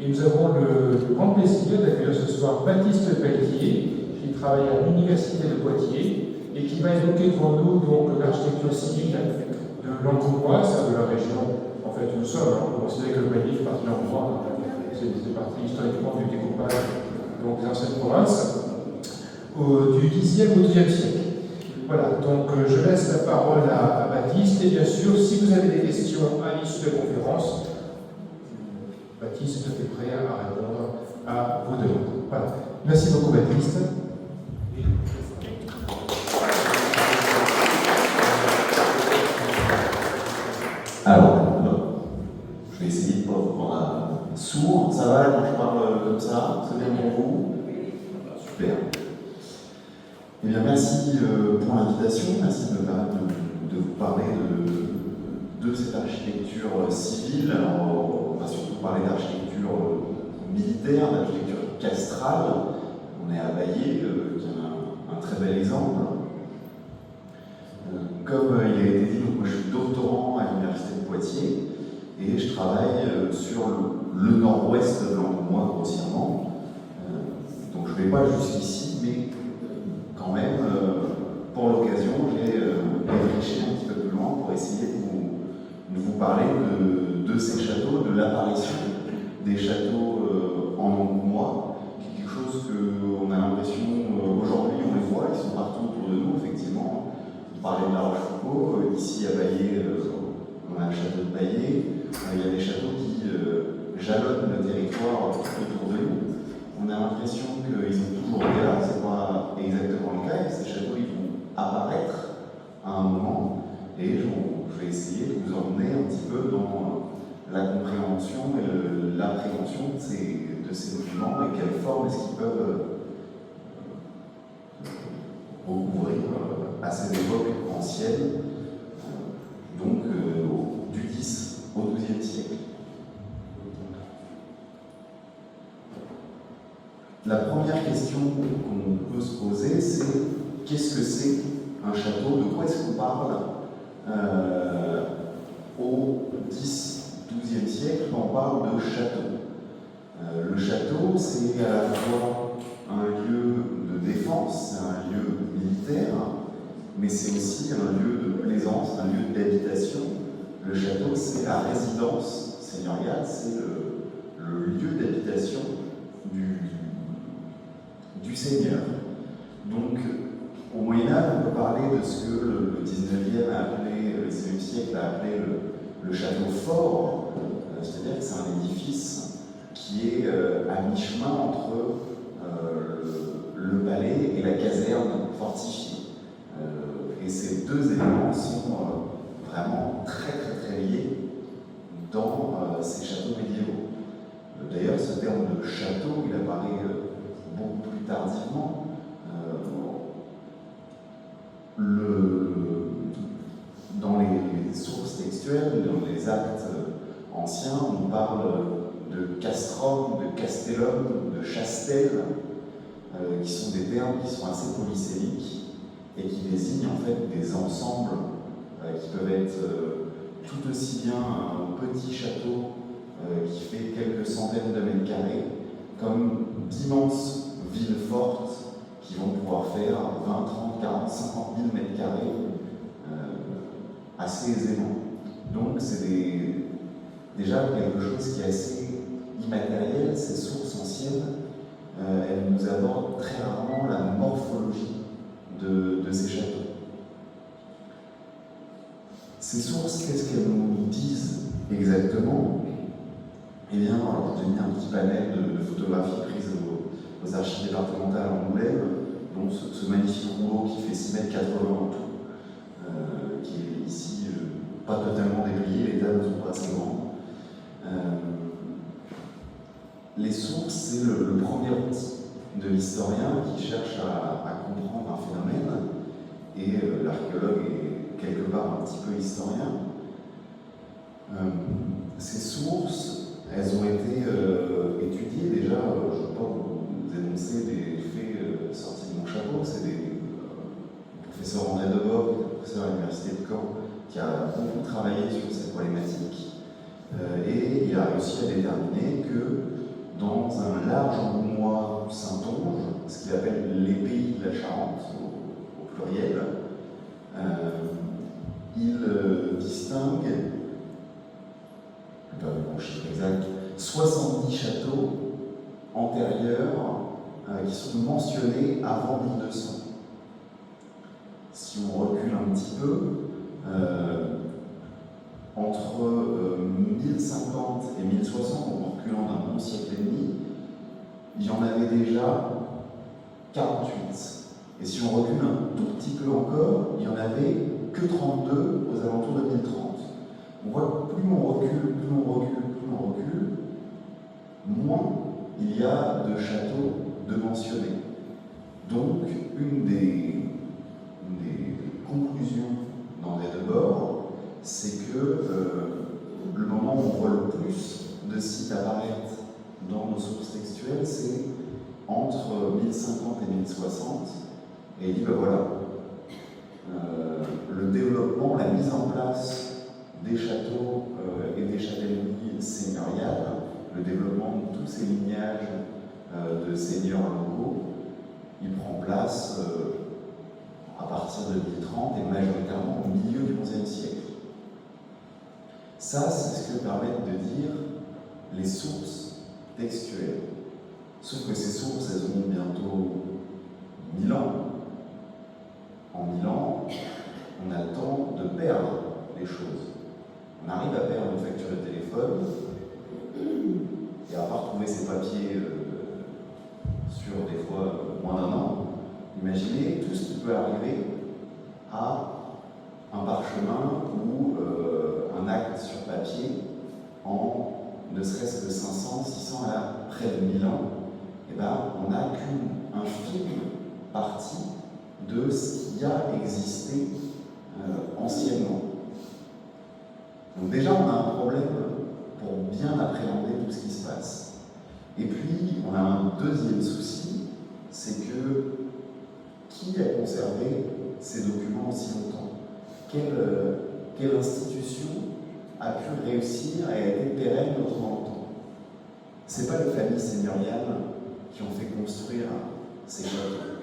Et nous avons le grand plaisir d'accueillir ce soir Baptiste Pelletier, qui travaille à l'Université de Poitiers et qui va évoquer devant nous donc l'architecture civile de l'Angoumois, de la région en fait où nous sommes. On peut considérer que le Poitiers fait partie de l'Angoumois, c'est partie historiquement du découpage donc, des anciennes provinces, du 10e au 12e siècle. Voilà, donc je laisse la parole à Baptiste, et bien sûr, si vous avez des questions à l'issue de la conférence, Baptiste est tout à fait prêt à répondre à vos demandes. Voilà. Merci beaucoup, Baptiste. Alors, je vais essayer de pas vous rendre sourd. Ça va quand je parle comme ça? C'est bien pour vous? Super. Eh bien, merci pour l'invitation. Merci de me permettre de vous parler de cette architecture civile. Alors, on va surtout parler d'architecture militaire, d'architecture castrale. On est à Baillé, qui est un très bel exemple. Comme il a été dit, donc moi je suis doctorant à l'Université de Poitiers et je travaille sur le nord-ouest de l'Angoumois grossièrement. Donc je ne vais pas jusqu'ici, mais quand même, pour l'occasion, j'ai réfléchi un petit peu plus loin pour essayer de vous parler de ces châteaux, de l'apparition des châteaux en Angoumois, qui est quelque chose qu'on a l'impression, aujourd'hui on les voit, ils sont partout autour de nous, effectivement. On parlait de la Rochefoucauld, ici à Baillé, on a le château de Baillé, il y a des châteaux qui jalonnent le territoire autour de nous. On a l'impression qu'ils ont toujours été là, c'est pas exactement le cas, et ces châteaux ils vont apparaître à un moment, et je vais essayer de vous emmener un petit peu dans la compréhension et l'appréhension de ces documents et quelle forme est-ce qu'ils peuvent recouvrir à ces époques anciennes, donc du 10 au 12e siècle. La première question qu'on peut se poser, c'est qu'est-ce que c'est un château? De quoi est-ce qu'on parle au 10-12e siècle quand on parle de château? Le château, c'est à la fois un lieu de défense, c'est un lieu militaire, mais c'est aussi un lieu de plaisance, un lieu d'habitation. Le château, c'est la résidence seigneuriale, c'est le lieu d'habitation du seigneur. Donc, au Moyen-Âge, on peut parler de ce que le 19e a appelé, le 19e siècle a appelé le château fort, c'est-à-dire que c'est un édifice qui est à mi-chemin entre le palais et la caserne fortifiée. Et ces deux éléments sont vraiment très très très liés dans ces châteaux médiévaux. D'ailleurs, ce terme de château, il apparaît beaucoup plus tardivement. Dans les sources textuelles, dans les actes anciens, on parle de castrum, de castellum, de chastel, qui sont des termes qui sont assez polysémiques et qui désignent en fait des ensembles qui peuvent être tout aussi bien un petit château qui fait quelques centaines de mètres carrés, comme d'immenses villes fortes qui vont pouvoir faire 20, 30, 40, 50 000 mètres carrés assez aisément. Donc c'est déjà quelque chose qui est assez immatériel. Ces sources anciennes, elles nous abordent très rarement la morphologie de ces châteaux. Ces sources, qu'est-ce qu'elles nous disent exactement? Eh bien, alors j'ai mis un petit panel de photographies prises aux archives départementales en Angoulême, dont ce magnifique rouleau qui fait 6,80 m en tout, qui est ici pas totalement déplié, les tables ne sont pas assez grandes. Les sources, c'est le premier outil de l'historien qui cherche à comprendre un phénomène, et l'archéologue est quelque part un petit peu historien. Ces sources, elles ont été étudiées déjà, je ne vais pas vous énoncer des faits sortis de mon chapeau, c'est le professeur André Debord, professeur à l'université de Caen, qui a beaucoup travaillé sur cette problématique, et il a réussi à déterminer que large Angoumois Saintonge, ce qu'il appelle les pays de la Charente, au pluriel. Il distingue, mon chiffre exact, 70 châteaux antérieurs qui sont mentionnés avant 1200. Si on recule un petit peu, entre 1050 et 1060, en reculant d'un bon siècle et demi, il y en avait déjà 48. Et si on recule un tout petit peu encore, il n'y en avait que 32 aux alentours de 1030. On voit que plus on recule, moins il y a de châteaux de mentionnés. Donc, une des conclusions dans les deux bords, c'est que le moment où on voit le plus de sites apparaître dans nos sources textuelles, c'est entre 1050 et 1060. Et il dit, ben voilà, le développement, la mise en place des châteaux et des châtellenies seigneuriales, le développement de tous ces lignages de seigneurs locaux, il prend place à partir de 1030 et majoritairement au milieu du XIe siècle. Ça, c'est ce que permettent de dire les sources textuelles. Sauf que ces sources, elles ont bientôt 1000 ans. En 1000 ans, on a le temps de perdre les choses. On arrive à perdre une facture de téléphone et à part retrouver ses papiers sur des fois moins d'un an. Imaginez tout ce qui peut arriver à un parchemin ou un acte sur papier en ne serait-ce que 500, 600 à près de 1000 ans. Et ben, on n'a qu'une infime partie de ce qui a existé anciennement. Donc déjà, on a un problème pour bien appréhender tout ce qui se passe. Et puis, on a un deuxième souci, c'est que qui a conservé ces documents aussi longtemps? Quelle institution a pu réussir à être pérenne autant longtemps? Ce n'est pas les familles seigneuriales qui ont fait construire ces châteaux.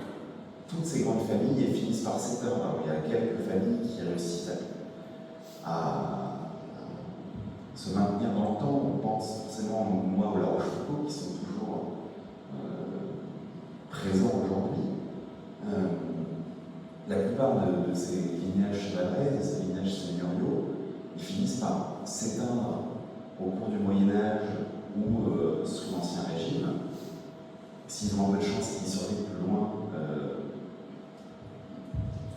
Toutes ces grandes familles, elles finissent par s'éteindre. Alors, il y a quelques familles qui réussissent à se maintenir dans le temps. On pense forcément aux Angoumois ou La Rochefoucauld qui sont toujours présents aujourd'hui. La plupart de ces lignages chevaleresques, de ces lignages seigneuriaux, ils finissent par s'éteindre au cours du Moyen-Âge ou sous l'Ancien Régime. S'ils ont un peu de chance, ils survivent plus loin.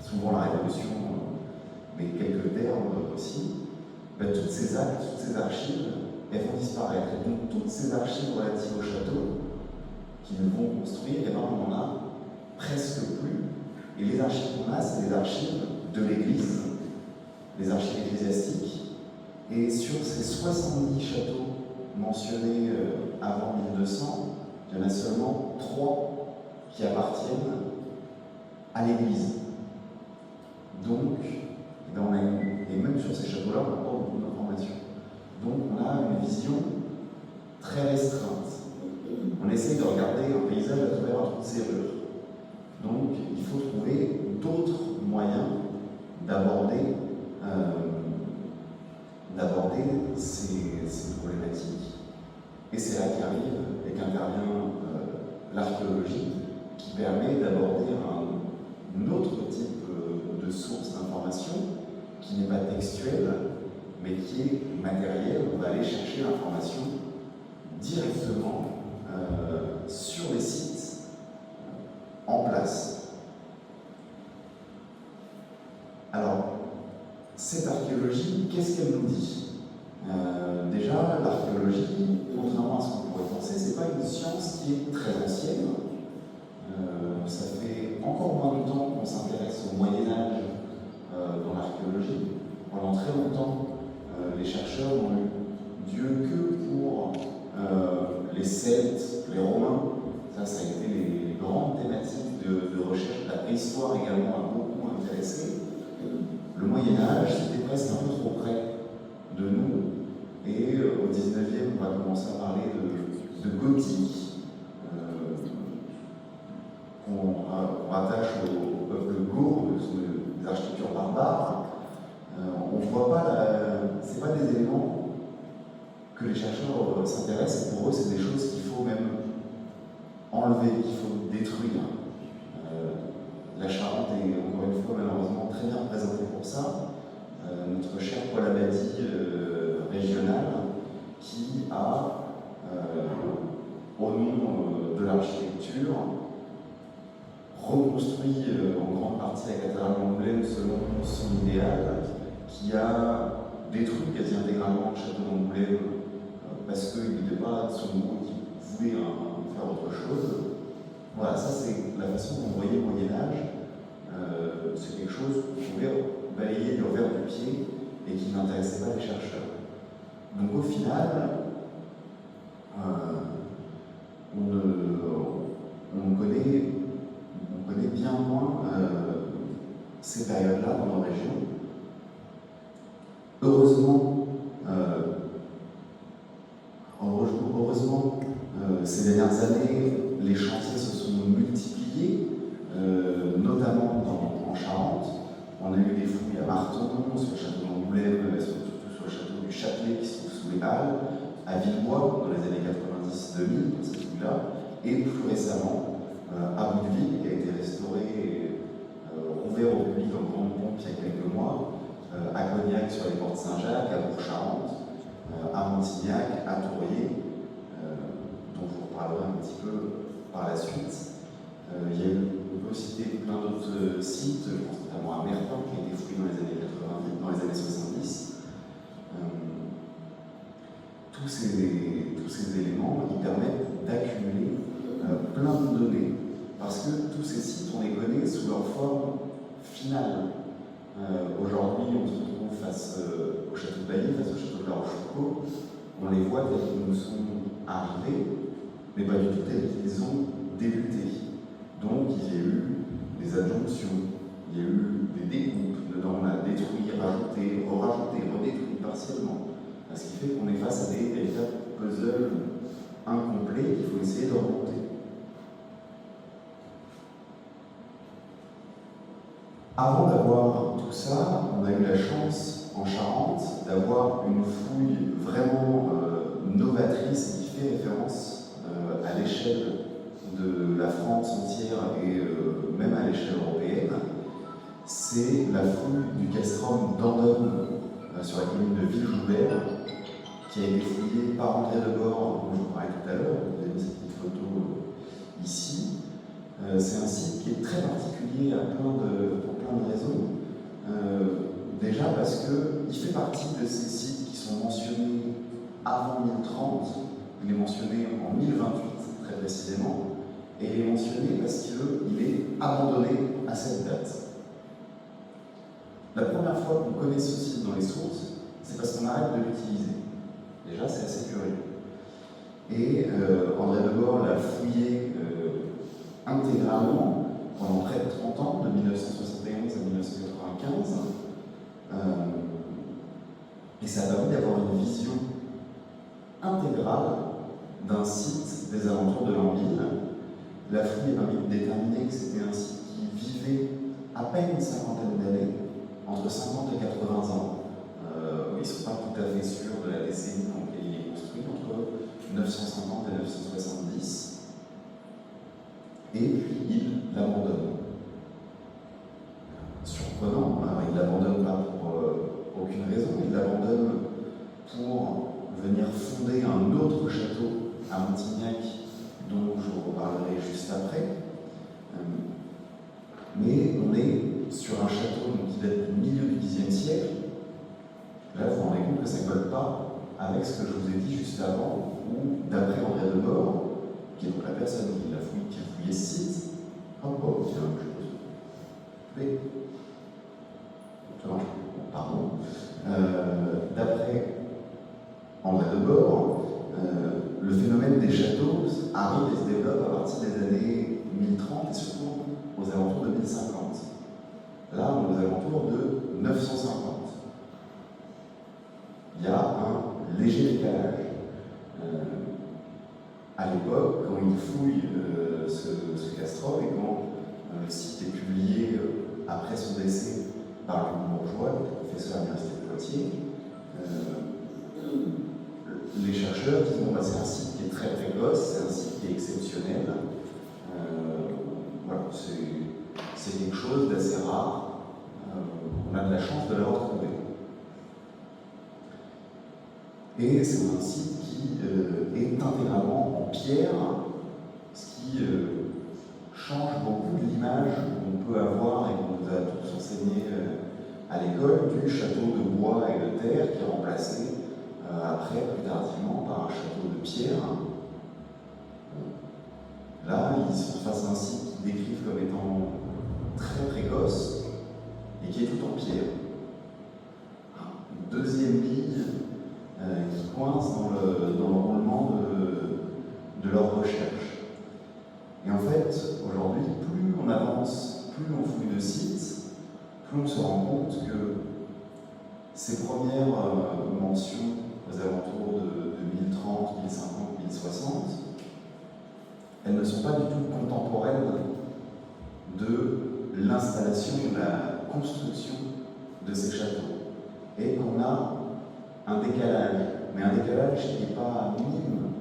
Souvent la Révolution, mais quelques termes aussi. Ben, toutes ces actes, toutes ces archives, elles vont disparaître. Et donc toutes ces archives relatives au château qu'ils vont construire, et ben, on en a presque plus. Et les archives qu'on a, c'est des archives de l'Église, les archives ecclésiastiques. Et sur ces 70 châteaux mentionnés avant 1200, il y en a seulement 3 qui appartiennent à l'Église. Donc, ben on a et même sur ces châteaux-là, on n'a pas beaucoup d'informations. Donc, on a une vision très restreinte. On essaye de regarder un paysage à travers un trou de serrure. Donc, il faut trouver d'autres moyens d'aborder ces problématiques. Et c'est là qu'intervient l'archéologie, qui permet d'aborder un autre type de source d'information, qui n'est pas textuelle, mais qui est matérielle. On va aller chercher l'information directement sur les sites en place. Alors, cette archéologie, qu'est-ce qu'elle nous dit? Déjà, l'archéologie, contrairement à ce qu'on pourrait penser, c'est pas une science qui est très ancienne. Ça fait encore moins de temps qu'on s'intéresse au Moyen-Âge dans l'archéologie. Pendant très longtemps, les chercheurs n'ont eu Dieu que pour les Celtes, les Romains. Ça a été les grandes thématiques de recherche. La préhistoire également a beaucoup intéressé. Le Moyen-Âge, c'était presque un peu trop près de nous. Et au 19e, on va commencer à parler de gothique. rattache au peuple gourde, des architectures barbares, on ne voit pas, c'est pas des éléments que les chercheurs s'intéressent, et pour eux, c'est des choses qu'il faut même enlever, qu'il faut détruire. La Charente est encore une fois malheureusement très bien représentée pour ça. Notre cher Paul Abadie régional, qui a, au nom de l'architecture, reconstruit en grande partie la cathédrale d'Angoulême selon son idéal, qui a détruit quasi intégralement le château d'Angoulême parce qu'il n'était pas de son goût, qu'il voulait faire autre chose. Voilà, ça c'est la façon dont on voyait le Moyen-Âge. C'est quelque chose qu'on pouvait balayer du revers du pied et qui n'intéressait pas les chercheurs. Donc au final, on connaît bien moins ces périodes-là dans nos régions. Heureusement, ces dernières années, les chantiers se sont multipliés, notamment en Charente. On a eu des fouilles à Marton, sur le château d'Angoulême, surtout sur le château du Châtelet qui se trouve sous les Halles, à Villebois dans les années 90-2000, dans cette fouille-là, et plus récemment à Boudeville, qui a été restauré et ouvert au public en grande pompe il y a quelques mois, à Cognac sur les portes Saint-Jacques, à Bourg-Charente, à Montignac, à Tourrier, dont je vous reparlerai un petit peu par la suite. On peut citer plein d'autres sites, je pense notamment à Mertin, qui a été fouillé dans les années 90, dans les années 70. Tous ces éléments qui permettent d'accumuler plein de données, parce que tous ces sites, on les connaît sous leur forme finale. Aujourd'hui, on se retrouve face au château de Bailly, face au château de la Rochefoucauld, on les voit tels qu'ils nous sont arrivés, mais pas du tout tels qu'ils ont débuté. Donc il y a eu des adjonctions, il y a eu des découpes, dedans on a détruit, rajouté, re-rajouté, redétruit partiellement. Ce qui fait qu'on est face à des véritables puzzles incomplets qu'il faut essayer de remonter. Avant d'avoir tout ça, on a eu la chance en Charente d'avoir une fouille vraiment novatrice qui fait référence à l'échelle de la France entière et même à l'échelle européenne. C'est la fouille du castrum d'Andone sur la commune de Villejoubert, qui a été fouillée par André Debord, dont je vous parlais tout à l'heure. Vous avez mis cette petite photo ici. C'est un site qui est très particulier pour plein de raisons. Déjà parce qu'il fait partie de ces sites qui sont mentionnés avant 1030. Il est mentionné en 1028, très précisément. Et il est mentionné parce qu'il est abandonné à cette date. La première fois qu'on connaît ce site dans les sources, c'est parce qu'on arrête de l'utiliser. Déjà, c'est assez curieux. Et André Debord l'a fouillé intégralement pendant près de 30 ans, de 1971 à 1995. Et ça a permis d'avoir une vision intégrale d'un site des alentours de l'Anville. La fouille a permis de déterminer que c'était un site qui vivait à peine une cinquantaine d'années, entre 50 et 80 ans. Ils ne sont pas tout à fait sûrs de la décennie dans laquelle il est construit, entre 950 et 970. Et puis il l'abandonne. Surprenant, alors il ne l'abandonne pas pour aucune raison, il l'abandonne pour venir fonder un autre château à Montignac, dont je vous reparlerai juste après. Mais on est sur un château qui date du milieu du Xe siècle. Là, vous vous rendez compte que ça ne colle pas avec ce que je vous ai dit juste avant, où, d'après André Debord, qui est donc la personne qui a fouillé ce site, hop, il y a une chose. Mais, pardon. D'après André Debord, le phénomène des châteaux arrive et se développe à partir des années 1030 et surtout aux alentours de 1050. Là, on est aux alentours de 950. Il y a un léger décalage. À l'époque, quand il fouille ce castrum et quand Le site est publié après son décès par Luc Bourgeois, professeur à l'Université de Poitiers. Les chercheurs disent bon, c'est un site qui est très précoce, c'est un site qui est exceptionnel. Voilà, c'est quelque chose d'assez rare. On a de la chance de l'avoir trouvé. Et c'est un site qui est intégralement en pierre, ce qui change beaucoup de l'image qu'on peut avoir et qu'on nous a tous enseigné à l'école du château de bois et de terre qui est remplacé après, plus tardivement, par un château de pierre. Là, ils sont face à un site qu'ils décrivent comme étant très précoce et qui est tout en pierre. Une deuxième ligne qui coince dans le roulement de leur recherche. Et en fait, aujourd'hui, plus on avance, plus on fouille de sites, plus on se rend compte que ces premières mentions aux alentours de 1030, 1050, 1060, elles ne sont pas du tout contemporaines de l'installation, de la construction de ces châteaux. Et qu'on a un décalage, mais un décalage qui n'est pas minime,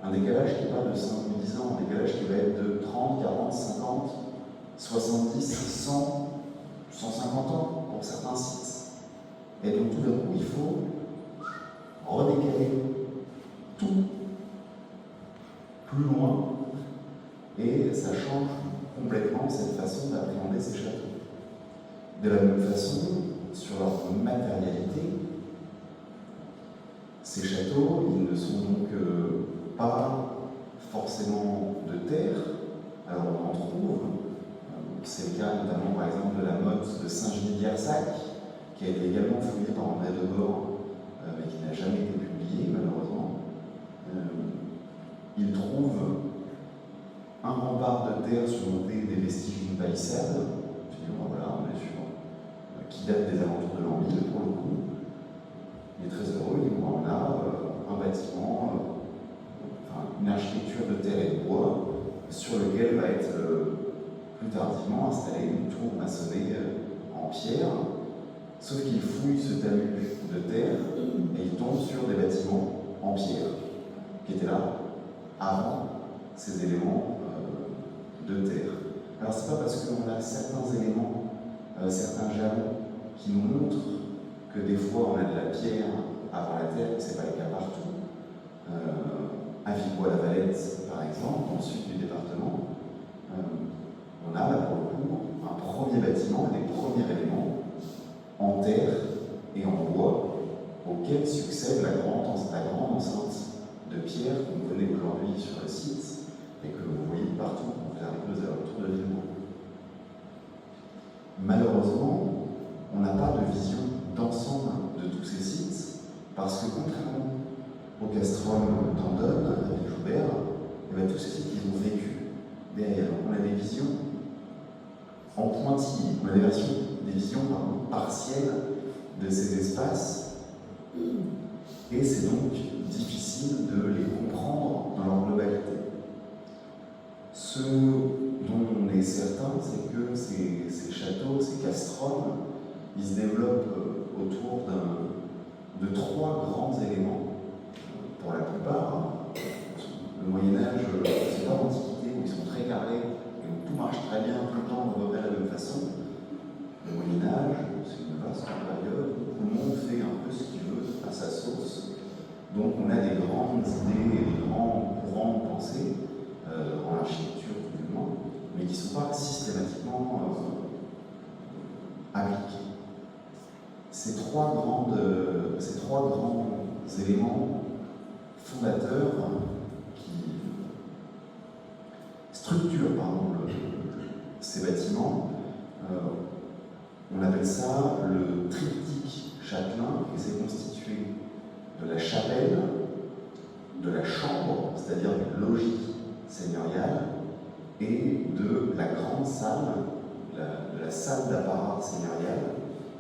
un décalage qui n'est pas de 5 ou 10 ans, un décalage qui va être de 30, 40, 50, 70, 100, 150 ans pour certains sites. Et donc tout d'un coup, il faut redécaler tout plus loin, et ça change complètement cette façon d'appréhender ces châteaux. De la même façon, sur leur matérialité, ces châteaux, ils ne sont donc pas forcément de terre. Alors on en trouve, c'est le cas notamment par exemple de la motte de Saint-Genis-Guersac, qui a été également fouillée par André Debord, mais qui n'a jamais été publiée malheureusement. Il trouve un rempart de terre surmonté des vestiges d'une palissade, voilà, on est sûr, qui date des alentours de l'an 1000 pour le coup. Il est très heureux, on a un bâtiment, une architecture de terre et de bois, sur lequel va être plus tardivement installée une tour maçonnée en pierre, sauf qu'il fouille ce talus de terre et il tombe sur des bâtiments en pierre, qui étaient là avant ces éléments de terre. Alors c'est pas parce qu'on a certains éléments, certains jalons qui nous montrent que des fois on a de la pierre avant la terre, que c'est pas le cas partout. À Vigois-la-Valette, par exemple, dans le sud du département, on a là pour le coup un premier bâtiment, des premiers éléments en terre et en bois, auxquels succède la grande enceinte de pierre qu'on connaît aujourd'hui sur le site et que vous voyez partout quand vous arrivez aux alentours de Villebourg. Malheureusement, on n'a pas de vision d'ensemble de tous ces sites, parce que contrairement au castrum d'Andonne, avec Joubert, tous ces sites ils ont vécu derrière. On a des visions en pointillés, on a des visions partielles de ces espaces, et c'est donc difficile de les comprendre dans leur globalité. Ce dont on est certain, c'est que ces châteaux, ces castrums, ils se développent autour de trois grands éléments. Pour la plupart, le Moyen-Âge, c'est pas l'Antiquité où ils sont très carrés et où tout marche très bien, tout le temps on revient de la même façon. Le Moyen-Âge, c'est une vaste période où tout le monde fait un peu ce qu'il veut à sa sauce. Donc on a des grandes idées et des grands courants de pensée en architecture tout du moins, mais qui ne sont pas systématiquement appliqués. Ces trois grands éléments fondateurs qui structurent ces bâtiments, on appelle ça le triptyque châtelain, et c'est constitué de la chapelle, de la chambre, c'est-à-dire du logis seigneurial, et de la grande salle, de la salle d'apparat seigneurial,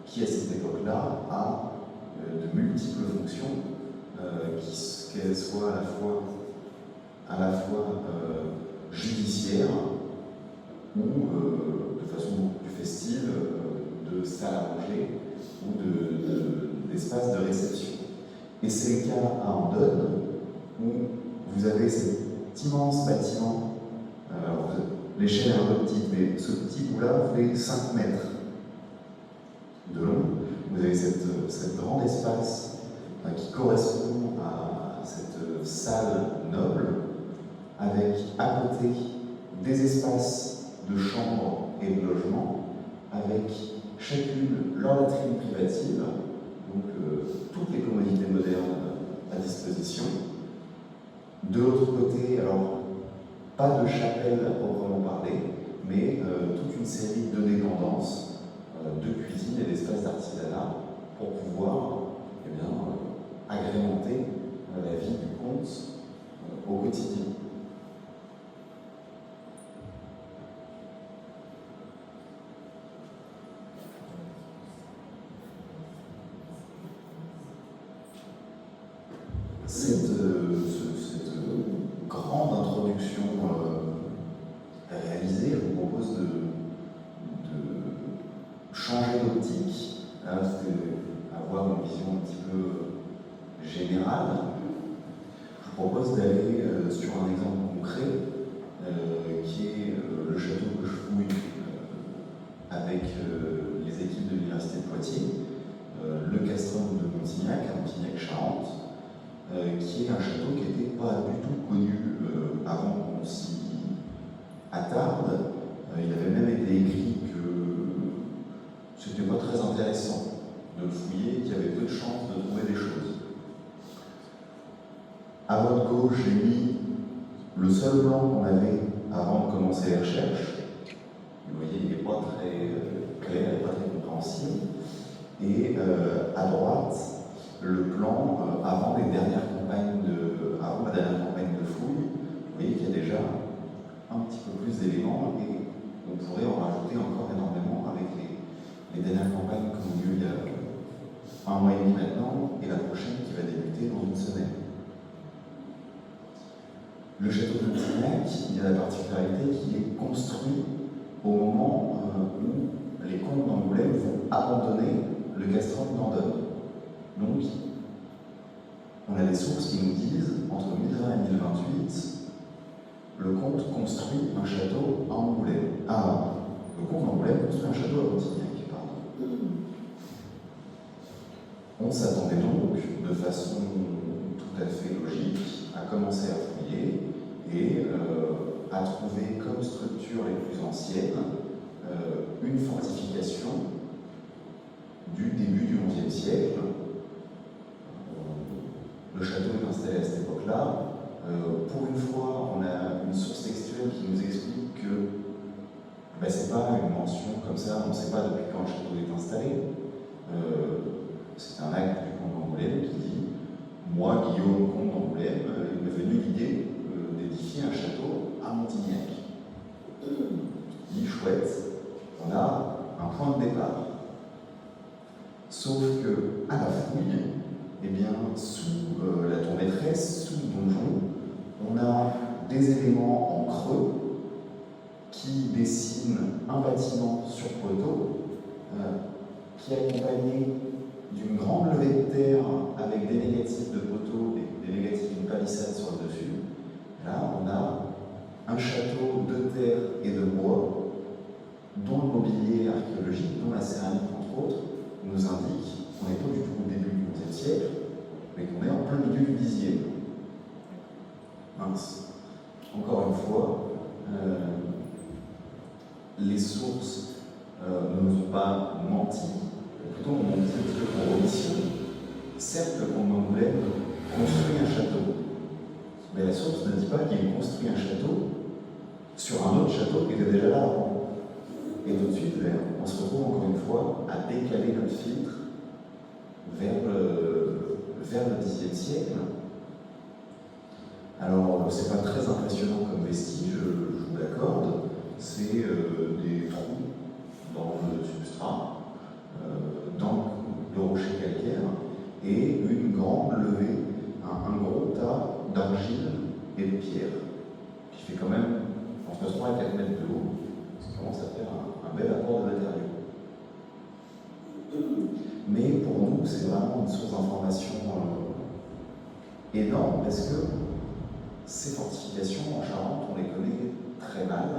qui à cette époque-là a de multiples fonctions, qu'elles soient à la fois judiciaires, ou de façon beaucoup plus festive, de salles à manger ou d'espaces de réception. Et c'est le cas à Andonne, où vous avez cet immense bâtiment. Alors, l'échelle est un peu petite, mais ce petit bout-là fait 5 mètres de long. Vous avez cet grand espace qui correspond à cette salle noble, avec à côté des espaces de chambre et de logement, avec chacune leur latrine privative, donc toutes les commodités modernes à disposition. De l'autre côté, alors, pas de chapelle à proprement parler, mais toute une série de dépendances, de cuisine et d'espaces d'artisanat pour pouvoir agrémenter la vie du comte au quotidien. Cette grande introduction réalisée, je vous propose de changer d'optique, avoir une vision un petit peu générale. Je vous propose d'aller sur un exemple concret qui est le château que je fouille avec les équipes de l'Université de Poitiers, le castrum de Montignac, à Montignac-Charente, qui est un château qui n'était pas du tout connu avant qu'on s'y attarde. Il avait même été écrit que c'était pas très intéressant de le fouiller, qu'il y avait peu de chances de trouver des choses. À votre gauche, j'ai mis le seul plan qu'on avait avant de commencer les recherches. Vous voyez, il n'est pas très clair, il n'est pas très compréhensible. Et à droite, le plan avant la dernière campagne de fouille. Vous voyez qu'il y a déjà un petit peu plus d'éléments et on pourrait en rajouter encore énormément avec les dernières campagnes qui ont lieu il y a 1 mois et demi maintenant et la prochaine qui va débuter dans une semaine. Le château de Montignac, il y a la particularité qu'il est construit au moment où les comtes d'Angoulême vont abandonner le castrum d'Andonne. Donc, on a des sources qui nous disent, entre 1020 et 1028, le comte construit un château à Angoulême. Le comte d'Angoulême construit un château à Montignac, pardon. On s'attendait donc, de façon tout à fait logique, à commencer à fouiller et à trouver comme structure les plus anciennes une fortification du début du XIe siècle. Le château est installé à cette époque-là. Pour une fois, on a une source textuelle qui nous explique que c'est pas une mention comme ça, on ne sait pas depuis quand le château est installé. C'est un acte du comte d'Angoulême qui dit « Moi, Guillaume, comte d'Angoulême, il m'est venu l'idée d'édifier un château à Montignac. » Il dit « Chouette, on a un point de départ. » Sauf que, à la fouille, sous la tour maîtresse, sous le donjon, on a des éléments en creux qui dessinent un bâtiment sur poteau, qui est accompagné d'une grande levée de terre avec des négatifs de poteau et des négatifs d'une palissade sur le dessus. Là, on a un château de terre et de bois, dont le mobilier archéologique, dont la céramique entre autres, nous indique qu'on n'est pas du tout au début du XIe siècle, mais qu'on est en plein milieu du Xe. Mince. Encore une fois, les sources ne nous ont pas menti, plutôt on menti un petit peu pour omission. Certes, le comte d'Angoulême construit un château, mais la source ne dit pas qu'il construit un château sur un autre château qui était déjà là avant. Et tout de suite, on se retrouve encore une fois à décaler notre filtre vers le Xe siècle. Alors, c'est pas très impressionnant comme vestige, je vous l'accorde. C'est des trous dans le substrat, dans le rocher calcaire, et une grande levée, un gros tas d'argile et de pierre, qui fait quand même entre 3 et 4 mètres de haut, ce nous, c'est vraiment une source d'information énorme parce que ces fortifications en Charente, on les connaît très mal.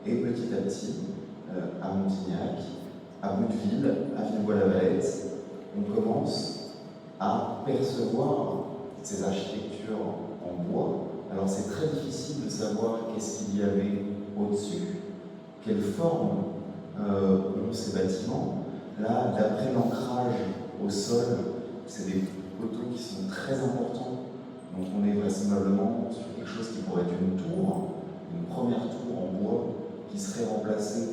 Et petit à petit, à Montignac, à Bouteville, à Villebois-la-Valette, on commence à percevoir ces architectures en bois. Alors c'est très difficile de savoir qu'est-ce qu'il y avait au-dessus, quelle forme ont ces bâtiments. Là, d'après l'ancrage au sol, c'est des poteaux qui sont très importants. Donc on est vraisemblablement sur quelque chose qui pourrait être une tour, une première tour en bois qui serait remplacée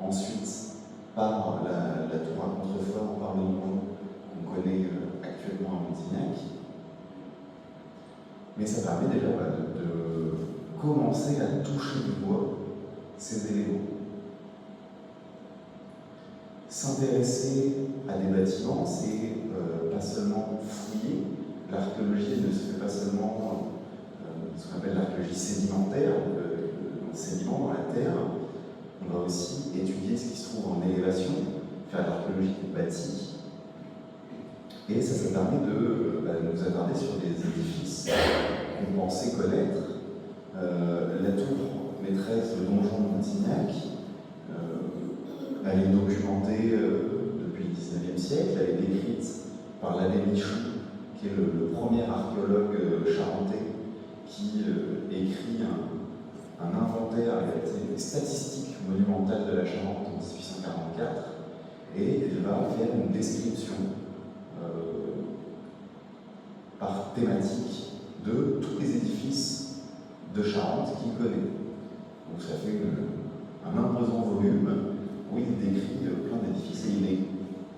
ensuite par la tour à contrefort, par le donjon qu'on connaît actuellement à Montignac. Mais ça permet déjà de commencer à toucher du doigt ces éléments. S'intéresser à des bâtiments, c'est pas seulement fouiller. L'archéologie ne se fait pas seulement ce qu'on appelle l'archéologie sédimentaire, le sédiment dans la terre. On va aussi étudier ce qui se trouve en élévation, faire l'archéologie du bâti. Et ça permet de nous attarder sur des édifices qu'on pensait connaître. La tour maîtresse, le donjon de Montignac, elle est documentée depuis le XIXe siècle, elle est décrite par l'abbé Michou, qui est le premier archéologue charentais qui écrit un inventaire des statistiques monumentales de la Charente en 1844, et il va faire une description par thématique de tous les édifices de Charente qu'il connaît. Donc ça fait un imposant volume où il décrit plein d'édifices, et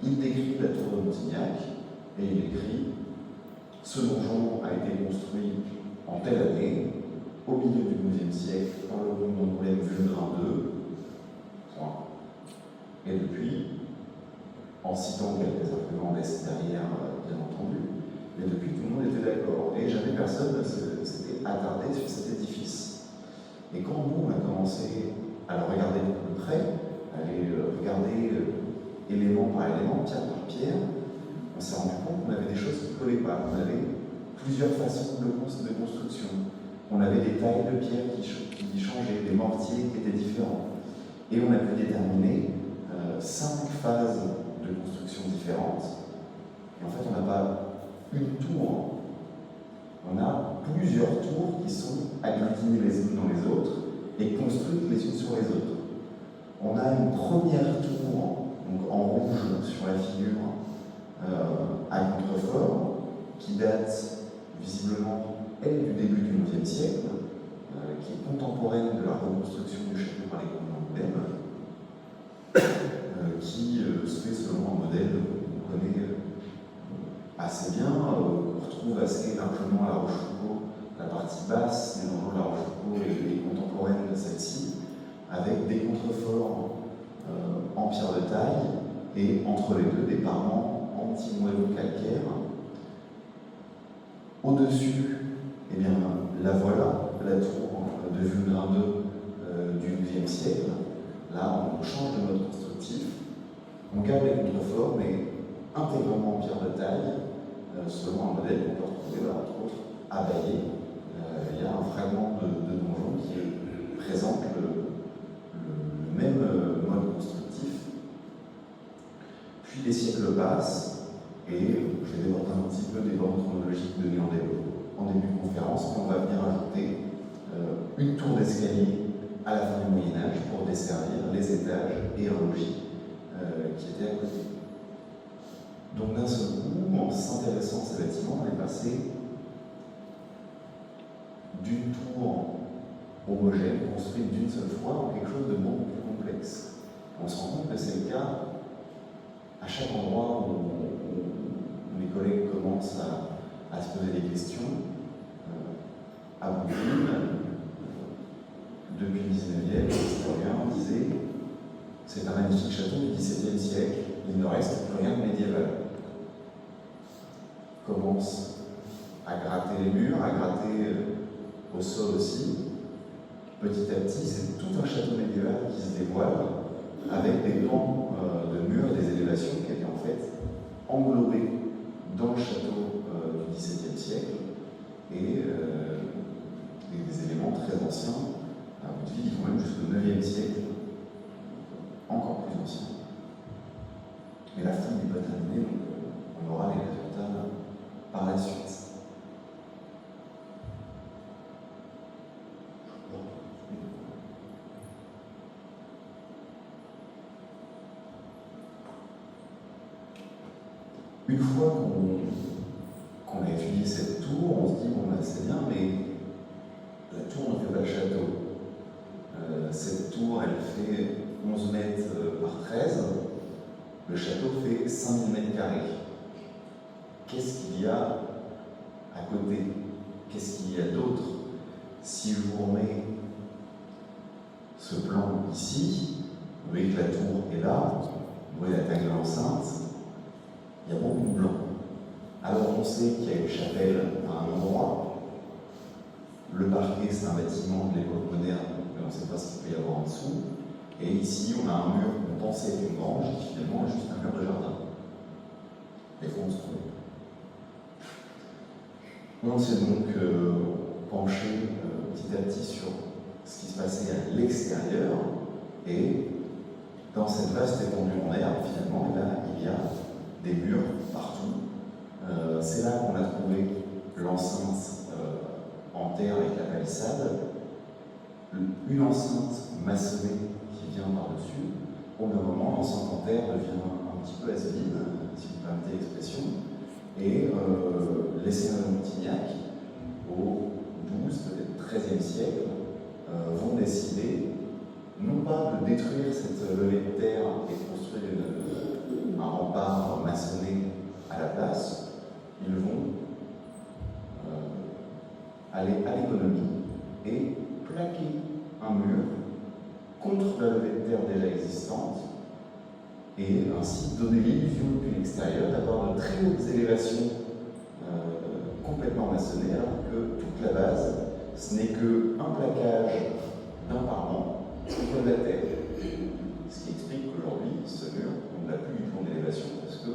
il décrit la tour de Montignac, et il écrit « Ce donjon a été construit en telle année, au milieu du XIIe siècle, par le comte d'Angoulême Vulgrin II, point. Et depuis, en citant quelques arguments derrière, bien entendu, mais depuis, tout le monde était d'accord. Et jamais personne ne s'était attardé sur cet édifice. Et quand nous, on a commencé à le regarder de plus près, à aller regarder élément par élément, pierre par pierre, on s'est rendu compte qu'on avait des choses qui ne collaient pas. On avait plusieurs façons de construction. On avait des tailles de pierre qui changeaient, des mortiers qui étaient différents. Et on a pu déterminer 5 phases de construction différentes. Et en fait, on n'a pas une tour, on a plusieurs tours qui sont agglutinées les unes dans les autres et construites les unes sur les autres. On a une première tour, donc en rouge sur la figure, à contrefort, qui date visiblement, elle, du début du XIe siècle, qui est contemporaine de la reconstruction du château par les comtes d'Angoulême, qui se fait selon un modèle qu'on connaît assez bien, on retrouve assez largement à La Rochefoucauld, la partie basse des donjons de La Rochefoucauld et contemporaine de celle-ci, avec des contreforts en pierre de taille et entre les deux des parements anti-moellons calcaires. Au-dessus, eh bien, la voilà, la tour de Vulgrin II du XIIe siècle. Là, on change de mode constructif, on garde les contreforts, mais intégralement en pierre de taille, selon un modèle qu'on peut retrouver, entre autres, à Baillet. Il y a un fragment de donjon qui présente le même mode constructif. Puis les siècles passent, et je vais déborder un petit peu des bornes chronologiques données en début de conférence, mais on va venir ajouter une tour d'escalier à la fin du Moyen-Âge pour desservir les étages et un logis qui étaient à côté. Donc d'un seul coup, en s'intéressant à ces bâtiments, on est passé d'une tour homogène, construite d'une seule fois, en quelque chose de beaucoup plus complexe. On se rend compte que c'est le cas à chaque endroit où mes collègues commencent à se poser des questions. À Bouvines, depuis le 19e, les historiens disaient c'est un magnifique château du XVIIe siècle, il ne reste plus rien de médiéval. Commence à gratter les murs, à gratter au sol aussi. Petit à petit, c'est tout un château médiéval qui se dévoile avec des pans de murs, des élévations qui étaient en fait englobés dans le château du XVIIe siècle et des éléments très anciens, à bout de vie, qui vont même jusqu'au IXe siècle, encore plus anciens. Mais la fouille n'est pas terminée, donc on aura les résultats par la suite. Une fois qu'on a étudié cette tour, on se dit, bon, c'est bien, mais la tour ne fait pas le château. Cette tour, elle fait 11 mètres par 13. Le château fait 5000 mètres carrés. Qu'est-ce qu'il y a à côté? Qu'est-ce qu'il y a d'autre? Si je vous remets ce plan ici, vous voyez que la tour est là, vous voyez la taille de l'enceinte, il y a beaucoup de blanc. Alors on sait qu'il y a une chapelle à un endroit. Le parquet, c'est un bâtiment de l'époque moderne, mais on ne sait pas ce qu'il peut y avoir en dessous. Et ici, on a un mur qu'on pensait être une grange, qui finalement est juste un mur de jardin. Et on se trouve. On s'est donc penché petit à petit sur ce qui se passait à l'extérieur, et dans cette vaste étendue en herbe, finalement, là, il y a des murs partout. C'est là qu'on a trouvé l'enceinte en terre avec la palissade, une enceinte maçonnée qui vient par-dessus. Au même moment, l'enceinte en terre devient un petit peu has-been, si vous permettez l'expression, et les Seigneurs de Montignac, au XIIe, peut-être XIIIe siècle, vont décider non pas de détruire cette levée de terre et de construire un rempart maçonné à la place, ils vont aller à l'économie et plaquer un mur contre la levée de terre déjà existante et ainsi donner l'illusion depuis l'extérieur d'avoir de très hautes élévations complètement maçonnées, alors que toute la base, ce n'est qu'un plaquage d'un parement contre la terre. Ce qui explique qu'aujourd'hui, ce mur, on n'a plus du tout en élévation parce que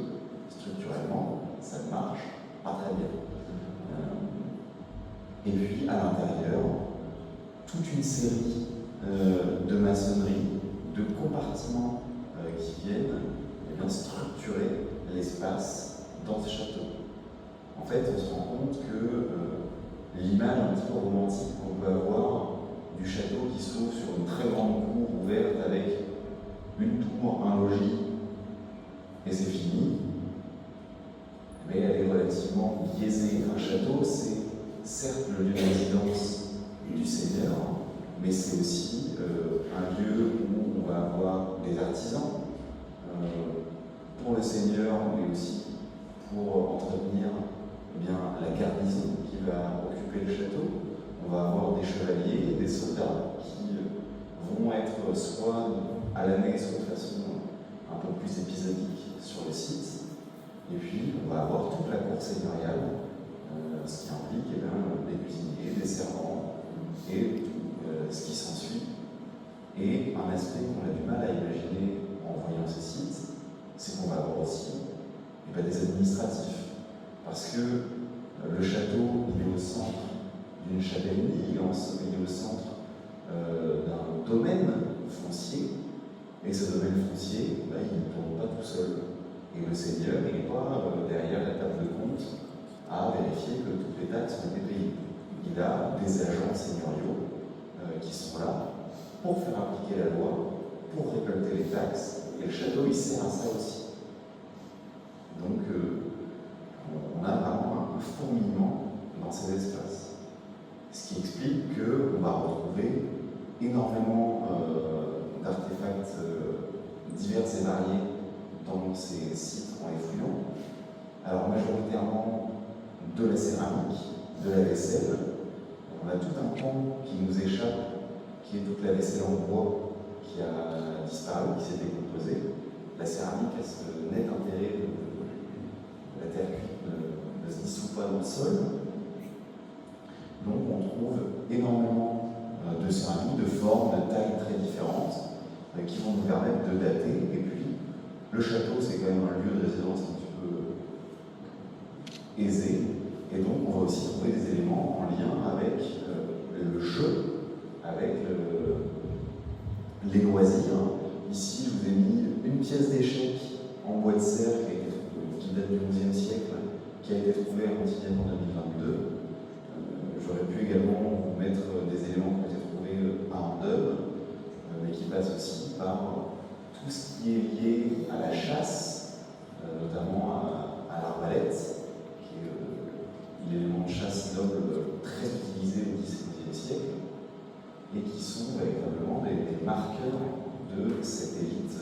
structurellement, ça ne marche pas très bien. Et puis à l'intérieur, toute une série de maçonnerie, de compartiments qui viennent structurer l'espace dans ce château. En fait, on se rend compte que l'image un petit peu romantique qu'on peut avoir du château qui s'ouvre sur une très grande cour ouverte avec une tour, un logis, et c'est fini, mais elle est relativement biaisée. Un château, c'est certes le lieu de résidence du seigneur, mais c'est aussi un lieu où on va avoir des artisans pour le seigneur, mais aussi pour entretenir la garnison qui va occuper le château. On va avoir des chevaliers, des soldats qui vont être soit à l'année, soit de façon un peu plus épisodique sur le site. Et puis, on va avoir toute la cour seigneuriale, ce qui implique des cuisiniers, des servants et tout ce qui s'ensuit. Et un aspect qu'on a du mal à imaginer en voyant ce site, c'est qu'on va avoir aussi des administratifs. Parce que le château, il est au centre d'une châtellenie, il est au centre d'un domaine foncier, et ce domaine foncier, il ne tourne pas tout seul. Et le seigneur, il n'est pas derrière la table de compte à vérifier que toutes les taxes ont été payées. Il a des agents seigneuriaux qui sont là pour faire appliquer la loi, pour récolter les taxes, et le château, il sert à ça aussi. Donc, on a vraiment un fourmillement dans ces espaces. Ce qui explique qu'on va retrouver énormément d'artefacts divers et variés dans ces sites en les fouillant. Alors majoritairement de la céramique, de la vaisselle. On a tout un pan qui nous échappe, qui est toute la vaisselle en bois qui a disparu, qui s'est décomposée. La céramique a ce net intérêt de la terre cuite ne se dissout pas dans le sol. Donc on trouve énormément de céramique, de formes, de tailles très différentes qui vont nous permettre de dater. Et puis le château, c'est quand même un lieu de résidence un petit peu aisée. Et donc, on va aussi trouver des éléments en lien avec le jeu, avec les loisirs. Ici, je vous ai mis une pièce d'échecs en bois de serre qui date du XIe siècle, qui a été trouvée à Montignac en 2022. J'aurais pu également vous mettre des éléments qui ont été trouvés à Andeuil, mais qui passent aussi par tout ce qui est lié à la chasse, notamment à l'arbalète, qui est l'élément de chasse noble très utilisé au XVIIe siècle, et qui sont véritablement des marqueurs de cette élite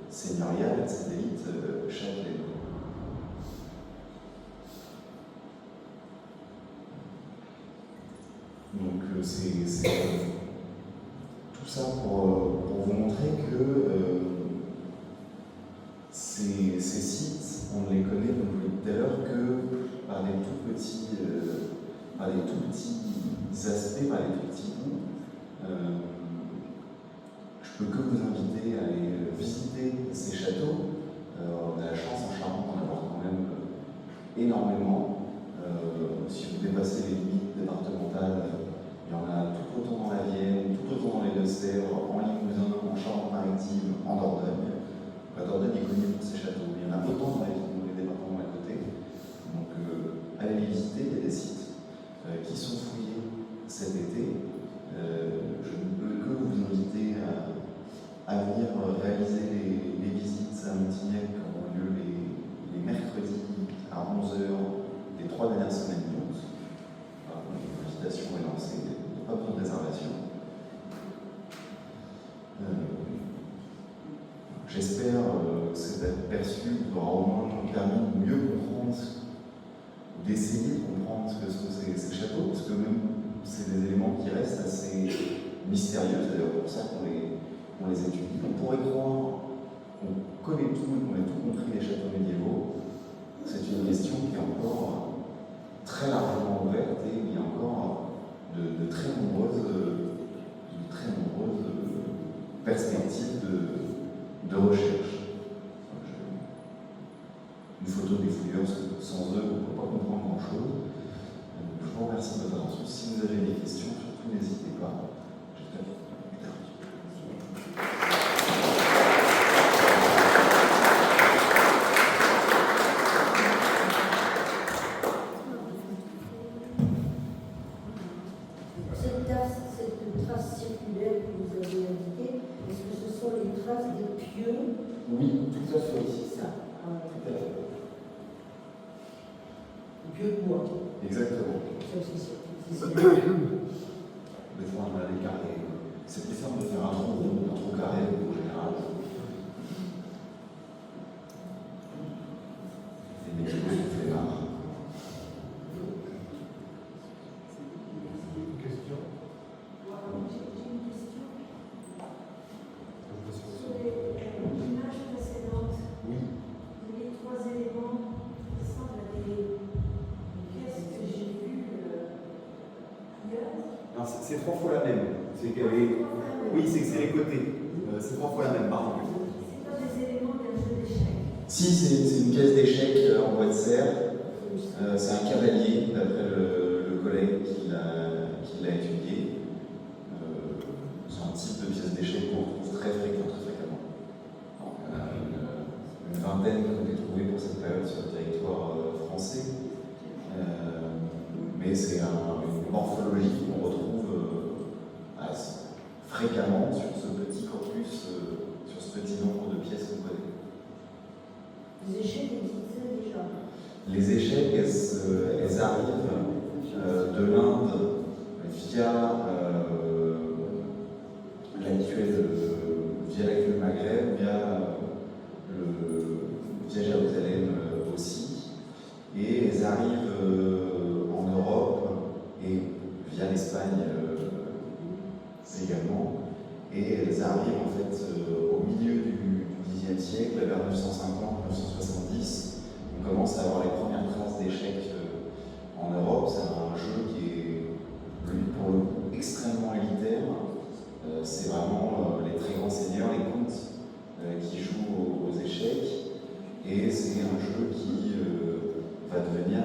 seigneuriale, de cette élite châtelaine. Donc c'est tout ça pour vous montrer que ces sites, on ne les connaît, comme je vous l'ai dit tout à l'heure, que par des tout petits aspects, par des tout petits bouts. Je peux que vous inviter à aller visiter ces châteaux. On a la chance en Charente d'en avoir quand même énormément. Si vous dépassez les limites départementales, il y en a tout autant dans la Vienne, tout autant dans les Deux-Sèvres, en Limousin, en Charente-Maritime, en Dordogne. La Dordogne est connue pour ses châteaux, mais il y en a autant dans les départements à côté. Donc allez les visiter, il y a des sites qui sont fouillés cet été. Je ne peux que vous inviter à venir réaliser les visites à Montignac qui auront lieu les mercredis à 11h des 3 dernières semaines d'août. L'invitation est lancée, il n'y a pas besoin de réservation. J'espère que cet aperçu vous aura au moins permis de mieux comprendre, d'essayer de comprendre ce que sont ces châteaux, parce que même c'est des éléments qui restent assez mystérieux, c'est d'ailleurs pour ça qu'on les étudie. On pourrait croire qu'on connaît tout et qu'on a tout compris des châteaux médiévaux. C'est une question qui est encore très largement ouverte et il y a encore de très nombreuses perspectives de recherche. Une photo des fouilleurs, parce que sans eux, on ne peut pas comprendre grand-chose. Je vous remercie de votre attention. Si vous avez des questions, surtout n'hésitez pas. Cette trace circulaire que vous avez indiquée, est-ce que ce sont les traces des pieux? Oui, tout à fait. C'est ça. Tout à fait. Pieux de bois. Exactement. Ça, c'est Des fois, on a des carrés. C'est plus simple de faire un trou rond, un trou carré en général. Et les cheveux sont fait marre. C'est 3 fois la même. Oui, c'est les côtés. C'est 3 fois la même, par contre. C'est pas des éléments d'un jeu d'échecs. Si, c'est une pièce d'échecs en bois de serre. C'est un cavalier, d'après le collègue qui l'a étudié. C'est un type de pièce d'échecs qu'on trouve très fréquemment. Il y en a une vingtaine qui ont été trouvées pour cette période sur le territoire français. Mais c'est une morphologie qu'on retrouve fréquemment sur ce petit corpus, sur ce petit nombre de pièces qu'on connaît. Les échecs existaient déjà. Les échecs, elles arrivent de l'Inde via l'actuel Maghreb, via Jérusalem aussi, et elles arrivent en Europe et via l'Espagne également, et elles arrivent en fait au milieu du Xe siècle, vers 950-970. On commence à avoir les premières traces d'échecs en Europe. C'est un jeu qui est, lui, pour le coup, extrêmement élitaire. C'est vraiment les très grands seigneurs, les comtes, qui jouent aux échecs, et c'est un jeu qui va devenir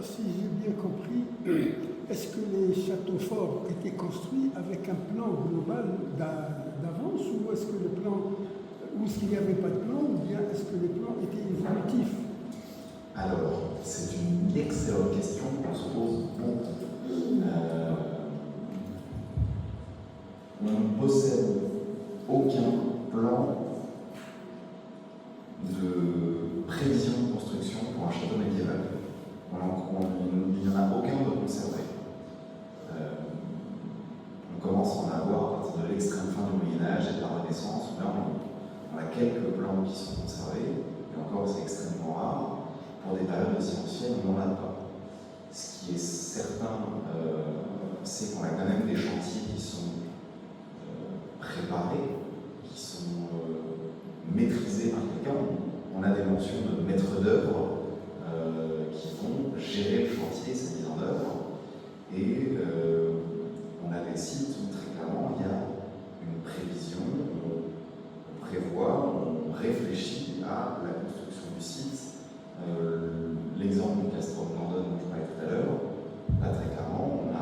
si j'ai bien compris, est-ce que les châteaux forts étaient construits avec un plan global d'avance, ou est-ce que le plan, ou est-ce qu'il n'y avait pas de plan, ou bien est-ce que les plans étaient évolutifs? Alors, c'est une excellente question qu'on se pose beaucoup. On ne possède aucun plan de prévision de construction pour un château médiéval. Il n'y en a aucun de conservé. On commence à en avoir à partir de l'extrême fin du Moyen-Âge et de la Renaissance. Là, on a quelques plans qui sont conservés, et encore c'est extrêmement rare. Pour des périodes aussi anciennes, on n'en a pas. Ce qui est certain, c'est qu'on a quand même des chantiers qui sont préparés, qui sont maîtrisés par quelqu'un. On a des mentions de maîtres d'œuvre qui vont gérer le chantier, sa mise en œuvre. Et on a des sites où très clairement il y a une prévision, on prévoit, on réfléchit à la construction du site. L'exemple du Castrum Glandon dont je parlais tout à l'heure, là très clairement on a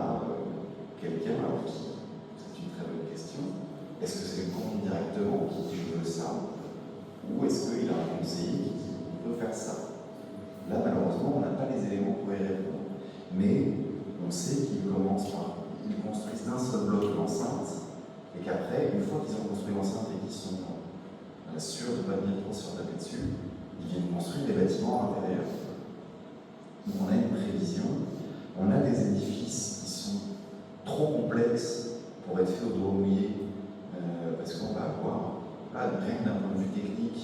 quelqu'un, alors qui, c'est une très bonne question, est-ce que c'est le comte directement qui dit je veux ça, ou est-ce qu'il a un conseiller qui dit on peut faire ça? Là malheureusement on n'a pas les éléments pour y répondre, mais on sait qu'ils construisent d'un seul bloc l'enceinte, et qu'après, une fois qu'ils ont construit l'enceinte et qu'ils sont sûrs de ne pas venir trop se faire taper dessus, ils viennent construire des bâtiments à l'intérieur. Donc on a une prévision, on a des édifices qui sont trop complexes pour être faits au doigt mouillé, parce qu'on va avoir, rien d'un point de vue technique,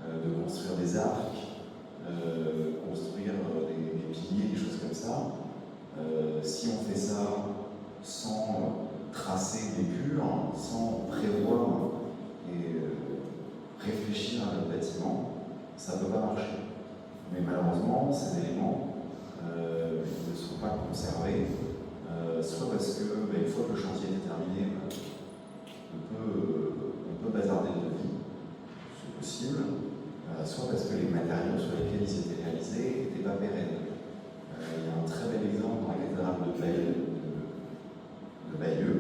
de construire des arcs, construire des piliers, des choses comme ça. Si on fait ça sans tracer des murs, sans prévoir et réfléchir à notre bâtiment, ça ne peut pas marcher. Mais malheureusement, ces éléments ne sont pas conservés, soit parce que, une fois que le chantier est terminé, on peut bazarder le devis, c'est possible, soit parce que les matériaux sur lesquels ils étaient réalisés n'étaient pas pérennes. Il y a un très bel exemple dans la cathédrale de Bayeux,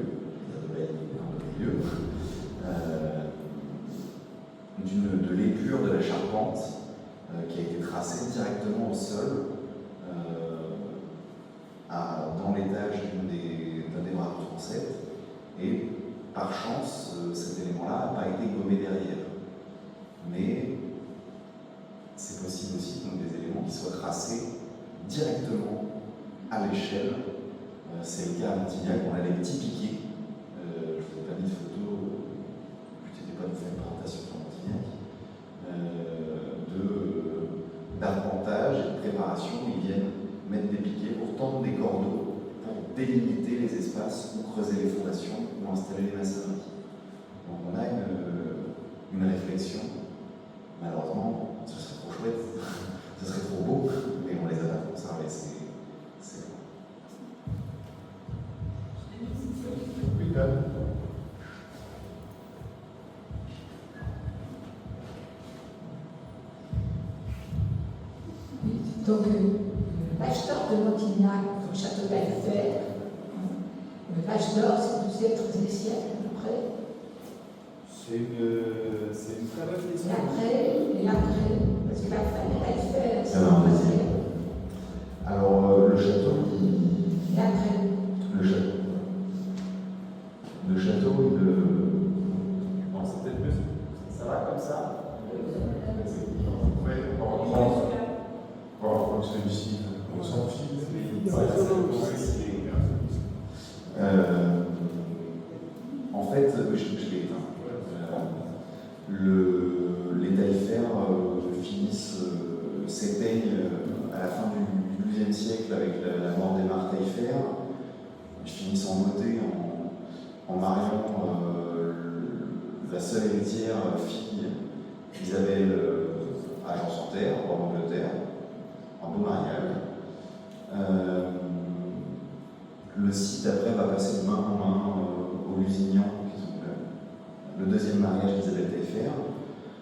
de l'épure de la charpente qui a été tracée directement au sol dans l'étage d'un des bras de transept, et par chance cet élément-là n'a pas été gommé derrière. Mais c'est possible aussi donc des éléments qui soient tracés directement à l'échelle. C'est le cas à Montignac, on a des petits piquets. Je vous ai pas mis de photo, le but n'était pas de faire une présentation sur Montignac, d'arpentage et de préparation. Ils viennent mettre des piquets pour tendre des cordeaux, pour délimiter les espaces où creuser les fondations, ou installer les maçonneries. Donc on a une réflexion. Malheureusement, ce serait trop chouette, ce serait trop beau, mais on les a pas conservés. C'est bon. Oui, Dan. Donc, l'âge d'or de Montignac, au château d'Alfer, l'âge d'or, c'est le 12e siècle à peu près. C'est une très bonne question. Et après, parce que la fin de l'Alfer, c'est Alors, le 12e. Alors, le château. Et après. Le château, Non, c'est peut-être mieux. Ça va comme ça? Oui, on reprend celui-ci, on s'en fiche. En fait, je l'ai éteint. Les taillefer s'éteignent à la fin du XIIe siècle avec la mort d'Aimar Taillefer. Ils finissent en beauté en mariant la seule héritière fille Isabelle à Jean Santerre, en Angleterre. Un beau mariage. Le site après va passer de main en main aux Lusignan, qui sont le deuxième mariage d'Isabelle Taillefer.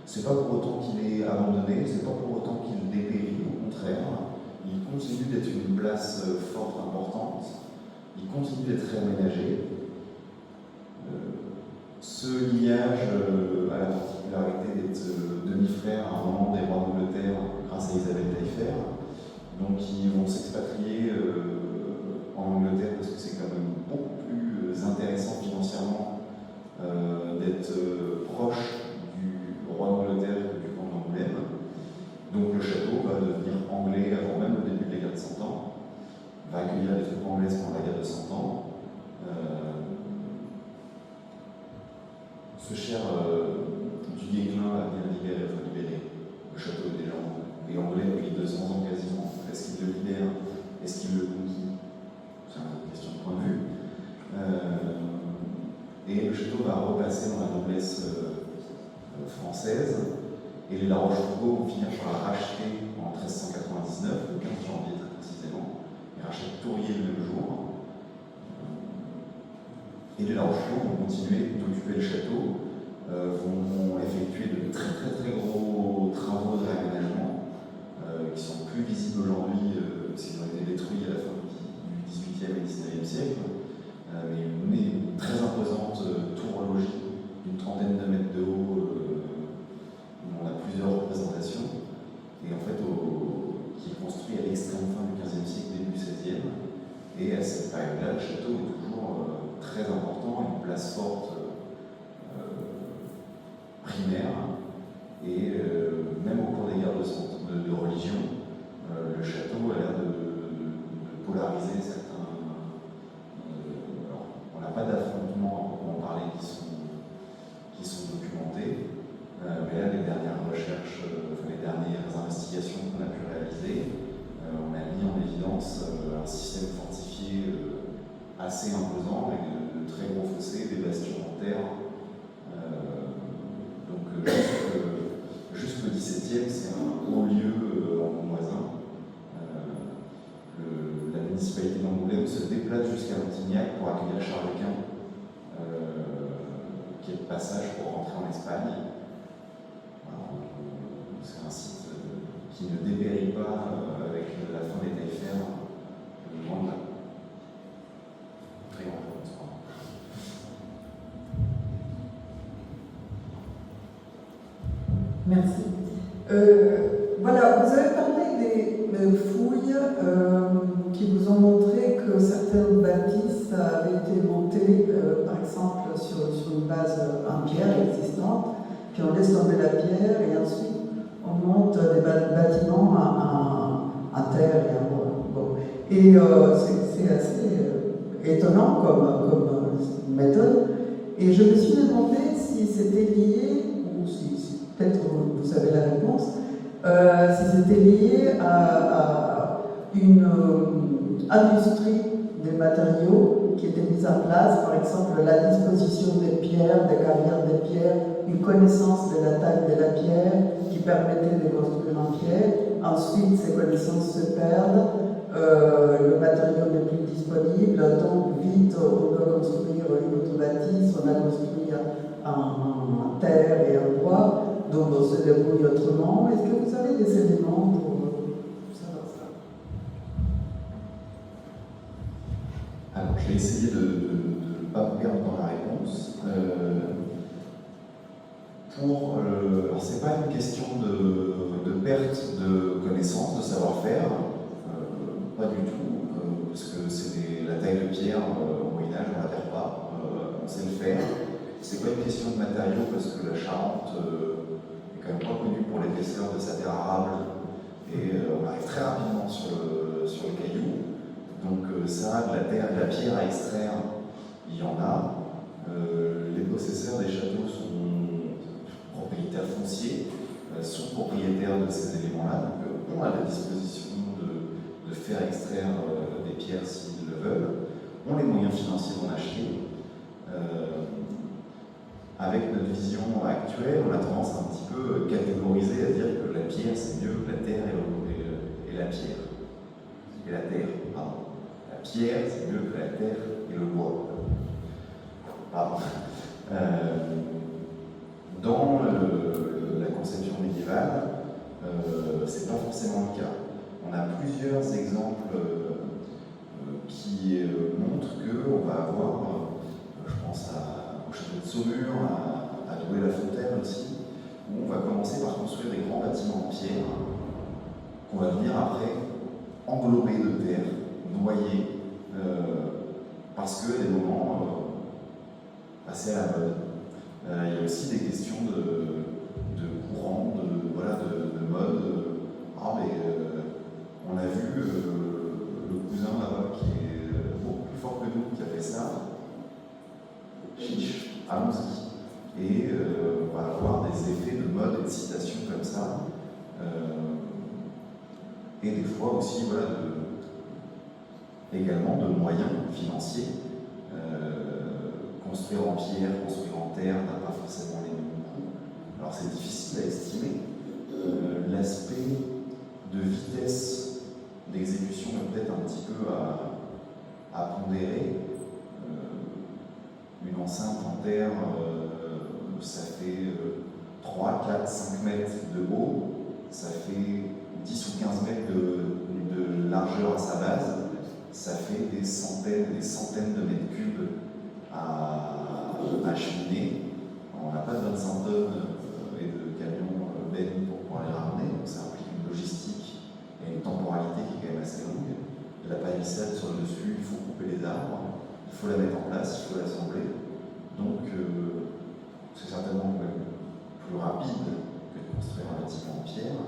C'est pas pour autant qu'il est abandonné, c'est pas pour autant qu'il dépérit, au contraire. Il continue d'être une place place forte, importante. Il continue d'être réaménagé. Ce lignage a la particularité d'être demi-frère à un moment des rois d'Angleterre grâce à Isabelle Taillefer. Donc ils vont s'expatrier en Angleterre parce que c'est quand même beaucoup plus intéressant financièrement d'être proche du roi d'Angleterre que du camp d'Angoulême. Donc le château va devenir anglais avant même le début de la guerre de 100 ans, va accueillir les troupes anglaises pendant la guerre de 100 ans. Ce cher du Guesclin va bien libérer, il faut libérer. Le château est déjà anglais depuis 200 ans quasiment. Est-ce qu'il le libère? Est-ce qu'il le conquit? C'est une question de point de vue. Et le château va repasser dans la noblesse française. Et les La Rochefoucauld vont finir par la racheter en 1399, le 15 janvier très précisément. Ils rachètent Tourier le même jour. Et les La Rochefoucauld vont continuer d'occuper le château, vont effectuer de très gros travaux de réaménagement qui sont plus visibles aujourd'hui parce qu'ils ont été détruits à la fin du XVIIIe et XIXe siècle. Mais une très imposante tour logis d'une trentaine de mètres de haut. On a plusieurs représentations, et en fait, qui est construit à l'extrême fin du XVe siècle, début XVIe. Et à cette période-là, le château est toujours très important, une place forte primaire. Et même au cours des guerres de religion, le château a l'air de polariser certains. Alors, on n'a pas d'affrontements à proprement parler qui sont documentés. Mais là, les dernières recherches, les dernières investigations qu'on a pu réaliser, on a mis en évidence un système fortifié assez imposant, avec de très gros fossés, des bastions en terre. Donc, jusqu'au XVIIe, c'est un haut lieu angoumoisin. La municipalité d'Angoulême se déplace jusqu'à Montignac pour accueillir Charles Quint, qui est de passage pour rentrer en Espagne. C'est un site qui ne dépérit pas avec la fin des Taillefer, loin de là. Très grand, je pense. Merci. Voilà, vous avez parlé des fouilles qui vous ont montré que certaines bâtisses avaient été montées, par exemple, sur une base en pierre existante, puis on laisse tomber la pierre et ensuite on monte des bâtiments à terre et à bois. Bon. Et c'est assez étonnant comme méthode. Et je me suis demandé si c'était lié, ou si peut-être vous savez la réponse, si c'était lié à une industrie des matériaux qui était mise en place, par exemple la disposition des pierres, des carrières des pierres, une connaissance de la taille de la pierre qui permettait de construire en pierre. Ensuite, ces connaissances se perdent, le matériau n'est plus disponible, donc vite on doit construire une autre bâtisse, on a construit en terre et en bois, donc on se débrouille autrement. Est-ce que vous avez des éléments pour savoir ça? Alors, je vais essayer de ne pas me perdre dans la réponse. Alors, c'est pas une question de perte de connaissances, de savoir-faire, pas du tout, parce que c'est la taille de pierre au Moyen-Âge, on ne la perd pas, on sait le faire. C'est pas une question de matériaux, parce que la Charente est quand même pas connue pour l'épaisseur de sa terre arable, et on arrive très rapidement sur le caillou. Donc ça, de la terre, de la pierre à extraire, il y en a. Les possesseurs des châteaux sont propriétaires fonciers, sont propriétaires de ces éléments-là, donc ont à la disposition de faire extraire des pierres s'ils le veulent, ont les moyens financiers d'en acheter. Avec notre vision actuelle, on a tendance à un petit peu catégoriser, à dire que la pierre c'est mieux que la terre et la pierre. Et la terre, pardon. La pierre c'est mieux que la terre et le bois. Pardon. Dans la conception médiévale, c'est pas forcément le cas. on a plusieurs exemples qui montrent qu'on va avoir, je pense au château de Saumur, à Douai-la-Fontaine aussi, où on va commencer par construire des grands bâtiments en pierre qu'on va venir après englober de terre, noyer, parce qu'il y a des moments assez à la mode. Il y a aussi des questions de courant, de mode. On a vu le cousin là-bas qui est beaucoup plus fort que nous, qui a fait ça. Chiche, allons-y. Et on va avoir des effets de mode et de citation comme ça. Et des fois aussi, également de moyens financiers. Construire en pierre, construire en terre n'a pas forcément les mêmes coûts. Alors c'est difficile à estimer. L'aspect de vitesse d'exécution est peut-être un petit peu à pondérer. Une enceinte en terre, ça fait 3, 4, 5 mètres de haut, ça fait 10 ou 15 mètres de largeur à sa base, ça fait des centaines de mètres cubes à cheminer. On n'a pas de 25 tonnes et de camions bennes pour pouvoir les ramener, donc ça implique une logistique et une temporalité qui est quand même assez longue. La palissade sur le dessus, il faut couper les arbres, il faut la mettre en place, il faut l'assembler. Donc c'est certainement même plus rapide que de construire un bâtiment en pierre,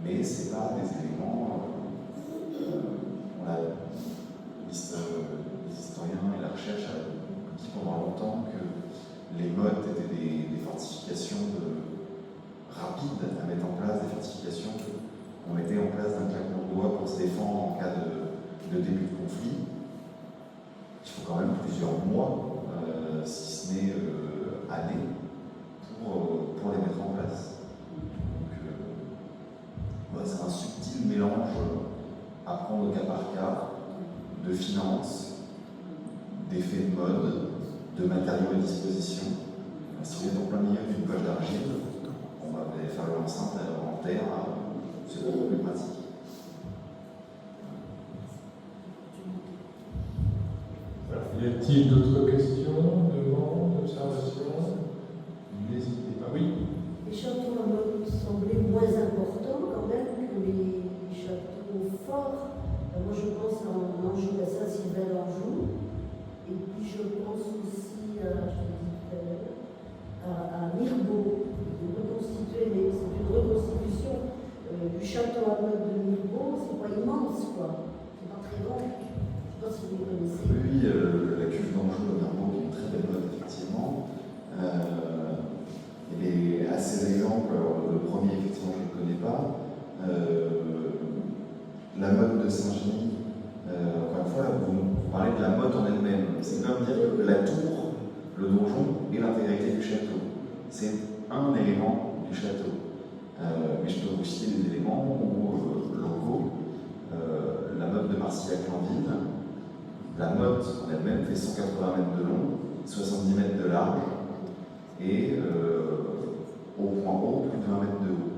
mais ce n'est pas des éléments. Les historiens et la recherche ont dit pendant longtemps que les mottes étaient des fortifications rapides à mettre en place, des fortifications qu'on mettait en place d'un claquement de doigts pour se défendre en cas de début de conflit. Il faut quand même plusieurs mois, si ce n'est années, pour les mettre en place. Donc, c'est un subtil mélange à prendre au cas par cas de finances, d'effets de mode, de matériaux à disposition. Si vous êtes en plein milieu d'une poche d'argile, on va faire l'enceinte en terre, c'est beaucoup plus pratique. Voilà. Y a-t-il d'autres questions, demandes, observations? N'hésitez pas. Oui. Les châteaux à mode semblaient moins importants quand même que les châteaux forts. Moi je pense en Anjou, à Saint-Sylvain d'Anjou, et puis je pense aussi à Mirbeau, de reconstituer, mais c'est une reconstitution du château à mode de Mirbeau, c'est pas immense quoi, c'est pas très grand, je sais pas si vous les connaissez. Oui, la cuve d'Anjou à Mirbeau qui est une très belle mode effectivement. Il est assez exemples, alors le premier effectivement je ne le connais pas. La motte de Saint-Genis, encore une fois, vous parlez de la motte en elle-même. C'est comme dire que la tour, le donjon et l'intégrité du château. C'est un élément du château. Mais je peux vous citer des éléments locaux. La motte de Marcillac-Lanville, la motte en elle-même fait 180 mètres de long, 70 mètres de large et au point haut, plus de 20 mètres de haut.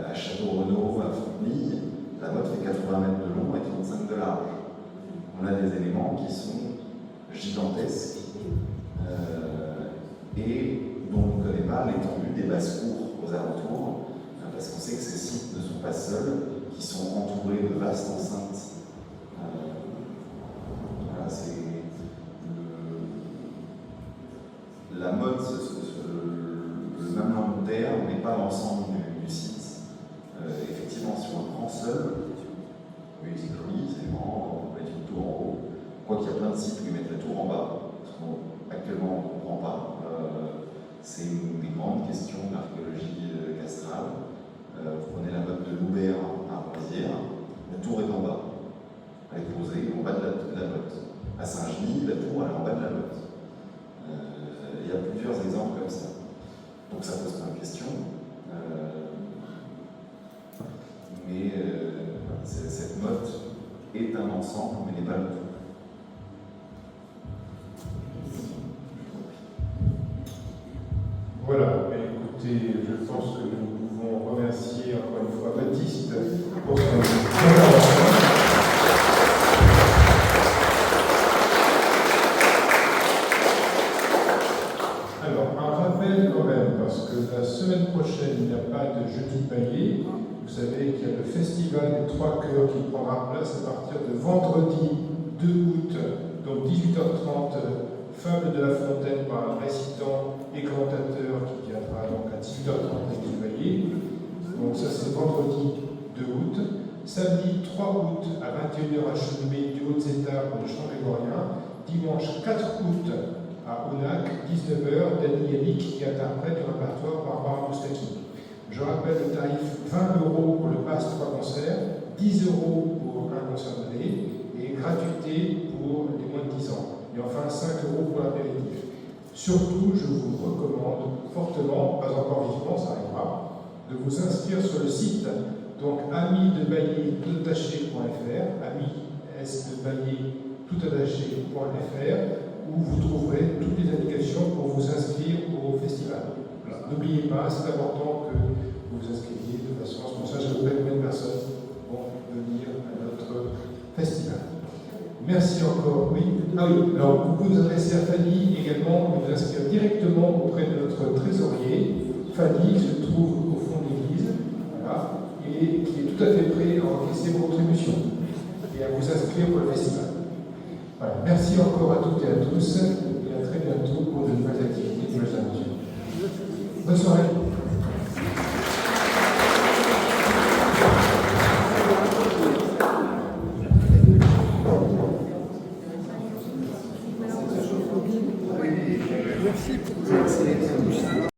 À Château-Renaud, à Fontenay, la motte fait 80 mètres de long et 35 de large. On a des éléments qui sont gigantesques et dont on ne connaît pas l'étendue des basses-cours aux alentours, parce qu'on sait que ces sites ne sont pas seuls, qui sont entourés de vastes enceintes. Voilà, c'est la motte, le même long de terre, n'est pas l'ensemble du site. Effectivement, si on le prend seul, oui, c'est joli, c'est grand, on peut mettre une tour en haut. Quoi qu'il y a plein de sites qui mettent la tour en bas, parce qu'actuellement on ne comprend pas. C'est une des grandes questions d'archéologie castrale. Vous prenez la motte de Loubert à Rosières, la tour est en bas. Elle est posée en bas de la motte. À Saint-Genis, la tour elle est en bas de la motte. Il y a plusieurs exemples comme ça. Donc ça pose plein de questions. Mais cette motte est un ensemble, mais n'est pas le tout. Voilà, écoutez, je pense que nous pouvons remercier encore une fois Baptiste pour Vous savez qu'il y a le festival des Trois Cœurs qui prendra place à partir de vendredi 2 août, donc 18h30, Fable de la Fontaine par un récitant et commentateur qui viendra donc à 18h30 avec du Veillé. Donc ça c'est vendredi 2 août. Samedi 3 août à 21h à Cheminée du Hautes-États pour le chant grégorien. Dimanche 4 août à Aunac, 19h, Dany Yannick qui interprète le répertoire par Barbara Moustaki. Je rappelle le tarif 20 € pour le pass 3 concerts, 10 € pour un concert donné et gratuité pour les moins de 10 ans. Et enfin 5 € pour l'apéritif. Surtout, je vous recommande fortement, pas encore vivement, ça arrivera, de vous inscrire sur le site donc amisdebaillé.fr, amisdebaillé.fr, où vous trouverez toutes les indications pour vous inscrire au festival. Voilà. N'oubliez pas, c'est important que vous vous inscriviez de façon à ce que ça, je rappelle combien de personnes vont venir à notre festival. Merci encore. Oui. Ah oui, alors vous pouvez vous adresser à Fanny également, vous inscrire directement auprès de notre trésorier, Fanny, qui se trouve au fond de l'église, voilà, et qui est tout à fait prêt à encaisser vos contributions et à vous inscrire pour le festival. Voilà. Merci encore à toutes et à tous, et à très bientôt pour de nouvelles activités de la nature. Bonne soirée.